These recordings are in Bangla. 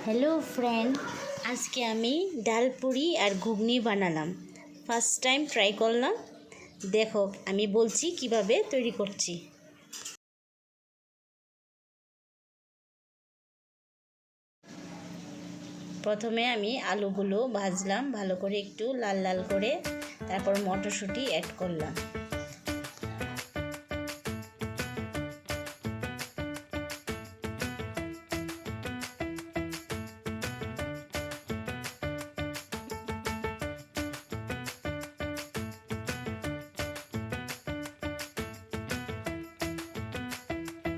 হ্যালো ফ্রেন্ড, আজকে আমি ডাল পুরি আর ঘুগনি বানালাম। ফার্স্ট টাইম ট্রাই করলাম। দেখো আমি বলছি কিভাবে তৈরি করছি। প্রথমে আমি আলুগুলো ভাজলাম ভালো করে, একটু লাল লাল করে। তারপর মটরশুঁটি অ্যাড করলাম।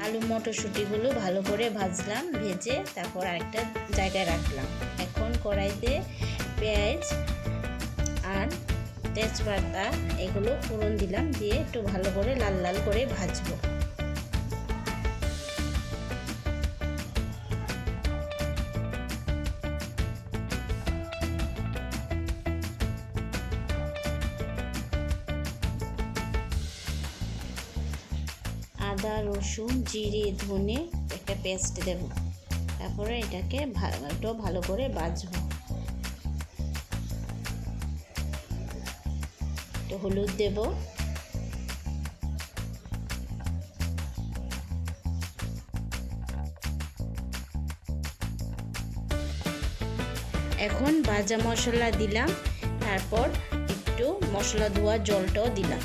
আলু মটরশুঁটিগুলো ভালো করে ভাজলাম, ভেজে তারপর আরেকটা জায়গায় রাখলাম। এখন কড়াইতে পেঁয়াজ আর তেজপাতা এগুলো ফোড়ন দিলাম, দিয়ে একটু ভালো করে লাল লাল করে ভাজবো। আদা রসুন জিরে ধনে একটা পেস্ট দেব, তারপরে এটাকে একটু ভালো করে ভাজবো। একটু হলুদ দেব, এখন ভাজা মশলা দিলাম, তারপর একটু মশলা ধোয়া জলটাও দিলাম।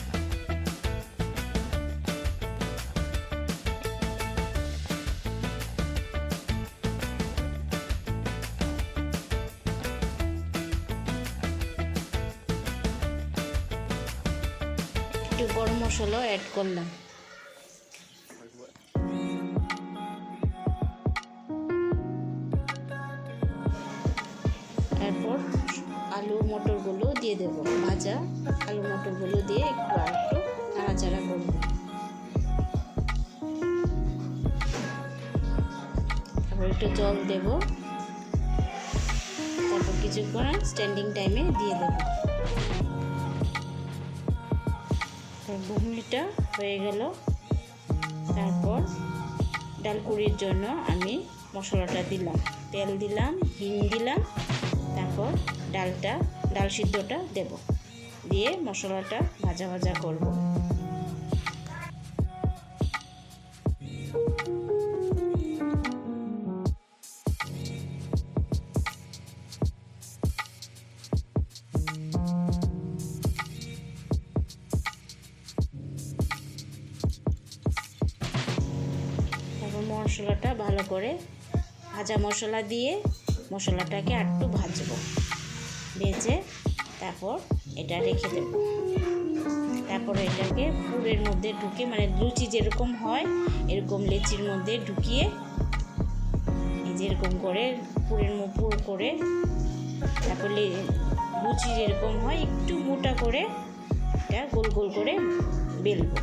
একটু গরম মশলাও অ্যাড করলাম। তারপর আলু মটরগুলো দিয়ে দেবো, ভাজা আলু মটরগুলো দিয়ে একটু নাড়াচাড়া করব। তারপর একটু জল দেব, তারপর কিছুক্ষণ স্ট্যান্ডিং টাইমে দিয়ে দেব। ঘুগনিটা হয়ে গেল। তারপর ডাল পুরির জন্য আমি মশলাটা দিলাম, তেল দিলাম, হিং দিলাম, তারপর ডাল সিদ্ধটা দেব, দিয়ে মশলাটা ভাজা ভাজা করব। মশলাটা ভালো করে ভাজা মশলা দিয়ে মশলাটাকে একটু ভাজবো, ভেজে তারপর এটা রেখে দেব। তারপর এটাকে পুরের মধ্যে ঢুকে, মানে লুচি যেরকম হয় এরকম লেচির মধ্যে ঢুকিয়ে যেরকম করে পুর করে, তারপর লুচি যেরকম হয় একটু মোটা করে এটা গোল গোল করে বেলবো।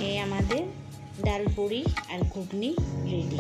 এই আমাদের ডাল পুরি আর ঘুগনি রেডি।